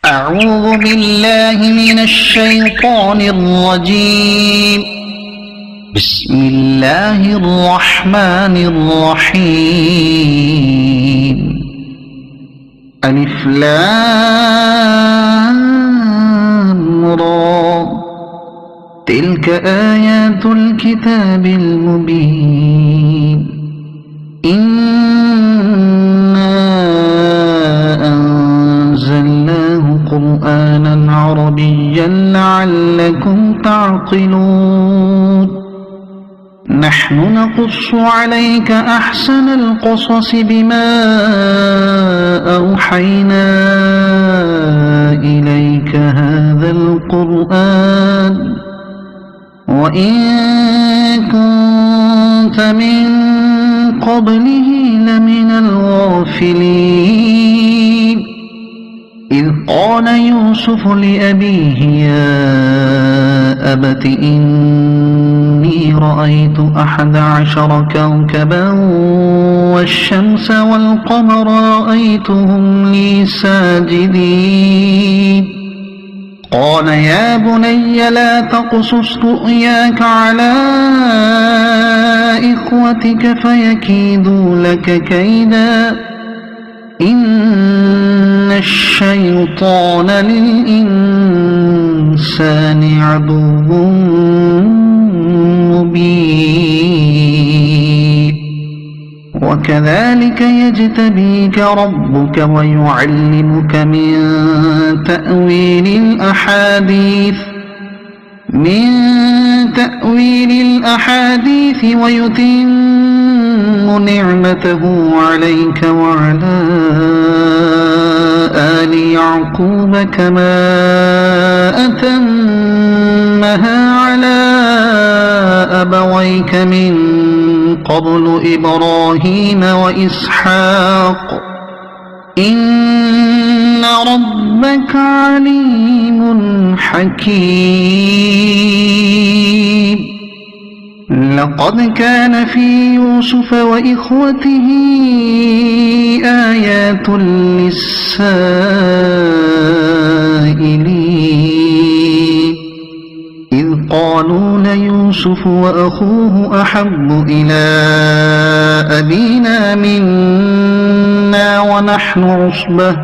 أعوذ بالله من الشيطان الرجيم. بسم الله الرحمن الرحيم. ألف لام را. تلك آيات الكتاب المبين. قرآنا عربيا لعلكم تعقلون. نحن نقص عليك أحسن القصص بما أوحينا إليك هذا القرآن وإن كنت من قبله لمن الغافلين. إذ قال يوسف لأبيه يا أبت إني رأيت 11 كوكبا والشمس والقمر رأيتهم لي ساجدين. قال يا بني لا تقصص رؤياك على إخوتك فيكيدوا لك كيدا إن الشيطان للإنسان عدو مبين. وكذلك يجتبيك ربك ويعلمك من تأويل الأحاديث ويتم نعمته عليك وعلى آل يعقوب كما أتمها على أبويك من قبل إبراهيم وإسحاق إن ربك عليم حكيم. لقد كان في يوسف وإخوته آيات للسائلين. إذ قالوا ليوسف وأخوه أحب إلى أبينا منا ونحن عصبة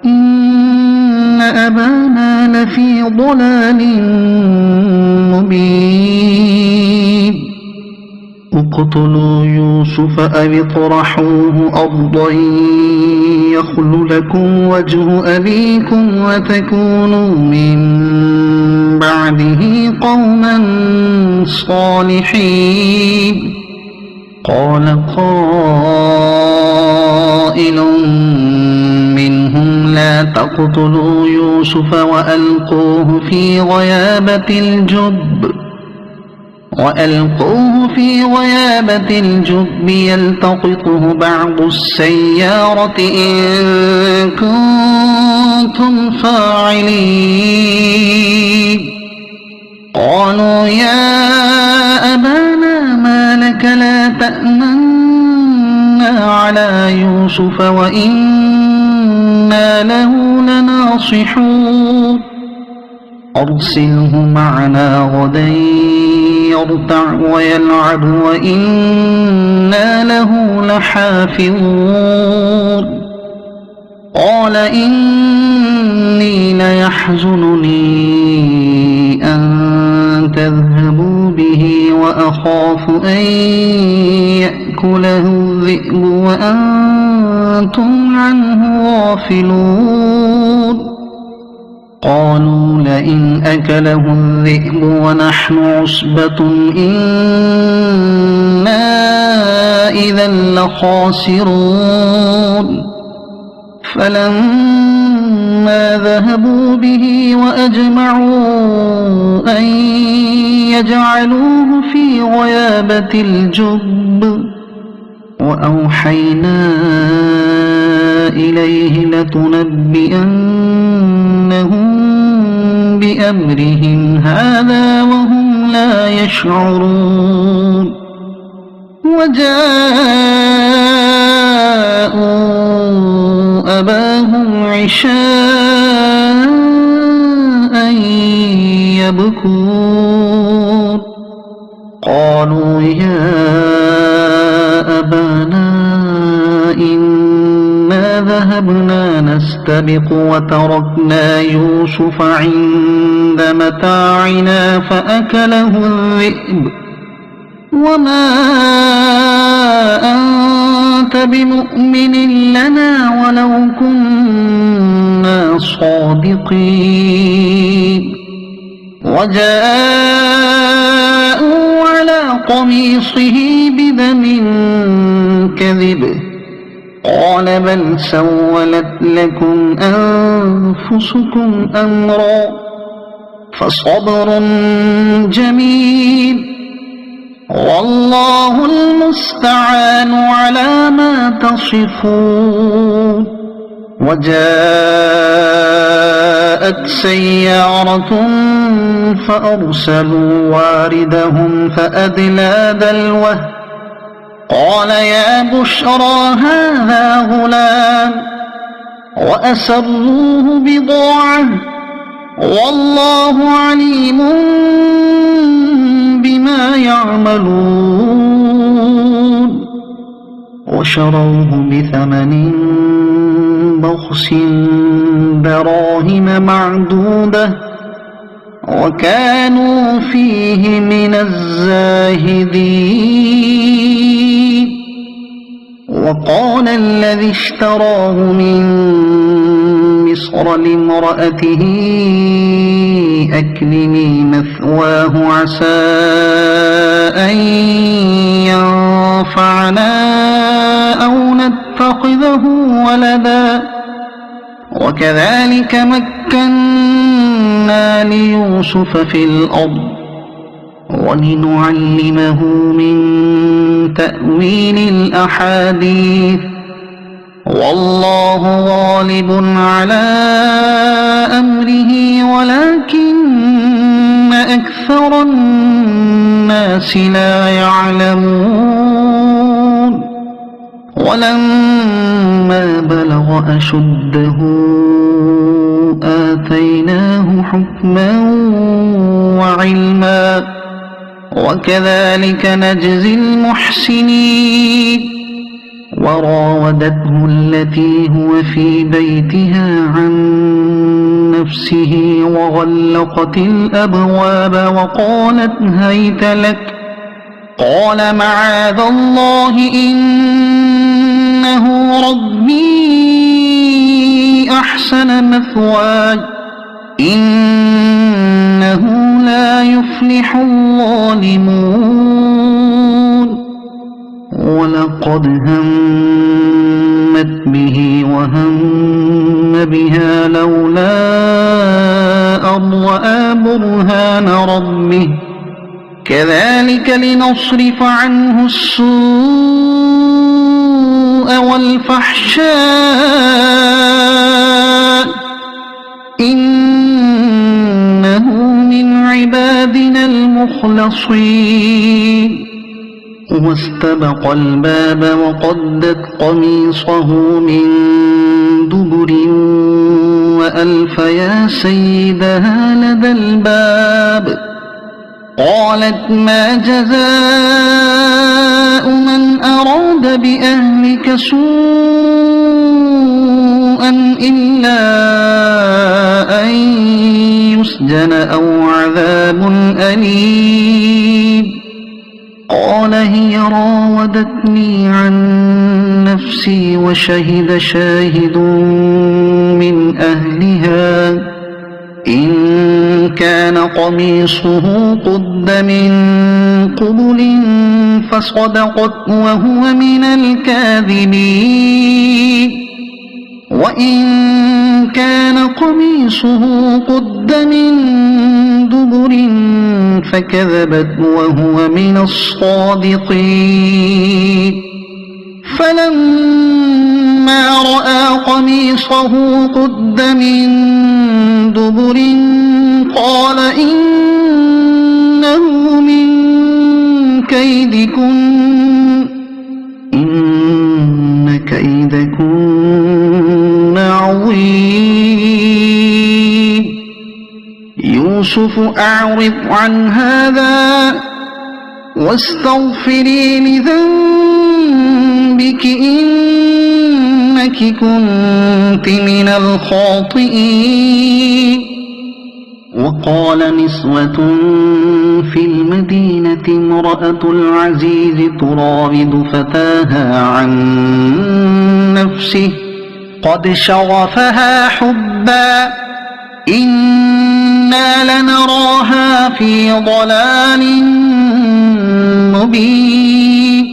إن أبانا لفي ضلال مبين. اقتلوا يوسف أو اطرحوه أرضا يخل لكم وجه أبيكم وتكونوا من بعده قوما صالحين. قال قائل منهم لا تقتلوا يوسف وألقوه في غيابة الجب يلتقطه بعض السيارة إن كنتم فاعلين. قالوا يا أبانا ما لك لا تأمنا على يوسف وإنا له لناصحون. أرسله معنا غدا يرتع ويلعب وإنا له لحافظون. قال إني ليحزنني أن تذهبوا به وأخاف أن يأكله الذئب وأنتم عنه غافلون. قالوا لئن أكله الذئب ونحن عصبة إنا إذا لخاسرون. فلما ذهبوا به وأجمعوا أن يجعلوه في غيابة الجب وأوحينا إليه لتنبئنهم بأمرهم هذا وهم لا يشعرون. وجاءوا أباهم عشاء يبكون قالوا يا أبانا إنا ذهبنا نستبق وتركنا يوسف عند متاعنا فأكله الذئب وما أنت بمؤمن لنا ولو كنا صادقين وجاءوا على قميصه بدم كذب قال بل سولت لكم أنفسكم أمرا فصبر جميل والله المستعان على ما تصفون وجاءت سيارة فأرسلوا واردهم فأدلى دلوه قال يا بشرى هذا غلام وأسروه بضاعة والله عليم بما يعملون وشروه بثمن بخس دراهم معدودة وكانوا فيه من الزاهدين وقال الذي اشتراه من مصر لامرأته أكرمي مثواه عسى أن ينفعنا أو نتخذه ولدا وكذلك مكنا ليوسف في الأرض ولنعلمه من تأويل الأحاديث والله غالب على أمره ولكن أكثر الناس لا يعلمون ولما بلغ أشده آتيناه حكما وعلما وكذلك نجزي المحسنين وراودته التي هو في بيتها عن نفسه وغلقت الأبواب وقالت هيت لك قال معاذ الله إنه ربي أحسن مثواي إنه لا يفلح الظالمون ولقد همت به وهم بها لولا أن رأى برهان ربه كذلك لنصرف عنه السوء والفحشاء إنه من عبادنا المخلصين واستبق الباب وقدت قميصه من دبر وألف يا سيدها لدى الباب قالت ما جزاء من أراد بأهلك سوءا إلا أن يسجن أو عذاب أليم قال هي راودتني عن نفسي وشهد شاهد من أهلها إن كان قميصه قد من قبل فصدقت وهو من الكاذبين وإن كان قميصه قد من دبر فكذبت وهو من الصادقين فلما رأى قميصه قد من دبر قال إنه من كيدكن إن كيدكن عظيم يوسف أعرض عن هذا واستغفري لذنبك إنك كنت من الخاطئين. وقال نسوة في المدينة امرأة العزيز تراود فتاها عن نفسه قد شغفها حبا إنا لنراها في ضلال مبين.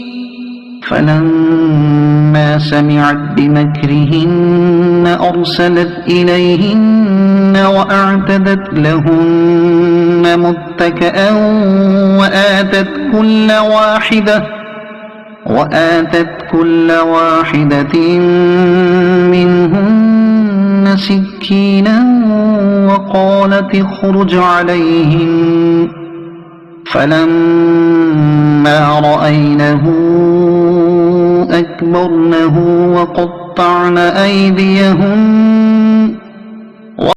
فلما سمعت بمكرهن أرسلت إليهن وأعتدت لهن متكئا وآتت كل واحدة منهن سكينا وقالت اخرج عليهن. فلما رأينه أكبرنه وقطعن أيديهن